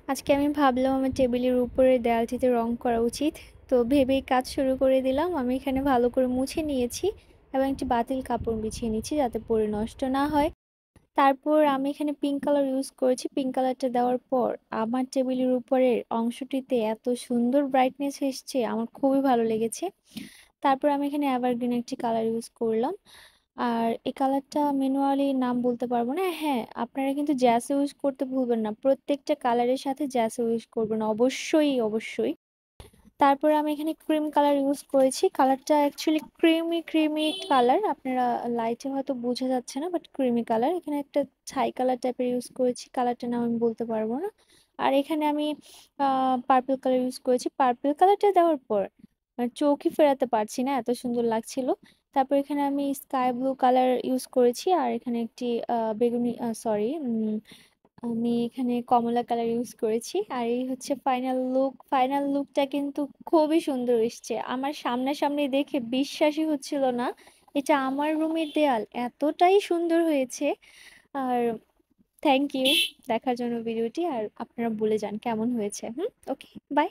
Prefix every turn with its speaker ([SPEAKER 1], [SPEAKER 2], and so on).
[SPEAKER 1] আজকে আমি ভাবলাম আমার টেবিলের উপরে দেয়ালটিতে রং করা উচিত। তো ভেবেই কাজ শুরু করে দিলাম। আমি এখানে ভালো করে মুছে নিয়েছি এবং একটি বাতিল কাপড় বিছিয়ে নিচ্ছি যাতে পরে নষ্ট না হয়। তারপর আমি এখানে পিঙ্ক কালার ইউজ করেছি। পিঙ্ক কালারটা দেওয়ার পর আমার টেবিলের উপরের অংশটিতে এত সুন্দর ব্রাইটনেস এসছে, আমার খুবই ভালো লেগেছে। তারপর আমি এখানে এভারগ্রিন একটি কালার ইউজ করলাম। আর এই কালারটা ম্যানুয়ালি নাম বলতে পারবো না। হ্যাঁ, আপনারা কিন্তু জ্যাসও ইউজ করতে ভুলবেন না। প্রত্যেকটা কালারের সাথে জ্যাসও ইউজ করবেন অবশ্যই, অবশ্যই। তারপরে আমি এখানে ক্রিম কালার ইউজ করেছি। কালারটা অ্যাকচুয়ালি ক্রিমি ক্রিমি কালার, আপনারা লাইটে হয়তো বোঝা যাচ্ছে না, বাট ক্রিমি কালার। এখানে একটা ছাই কালার টাইপের ইউজ করেছি, কালারটার নাম আমি বলতে পারবো না। আর এখানে আমি পার্পল কালার ইউজ করেছি। পার্পল কালারটা দেওয়ার পর চোখই ফেরাতে পারছি না, এত সুন্দর লাগছিল। তারপর এখানে আমি স্কাই ব্লু কালার ইউজ করেছি, আর এখানে একটি বেগুনি, সরি, আমি এখানে কমলা কালার ইউজ করেছি। আর এই হচ্ছে ফাইনাল লুক। ফাইনাল লুকটা কিন্তু খুবই সুন্দর এসছে। আমার সামনাসামনি দেখে বিশ্বাসই হচ্ছিল না এটা আমার রুমের দেয়াল, এতটাই সুন্দর হয়েছে। আর থ্যাংক ইউ দেখার জন্য ভিডিওটি। আর আপনারা বলে যান কেমন হয়েছে। ওকে, বাই।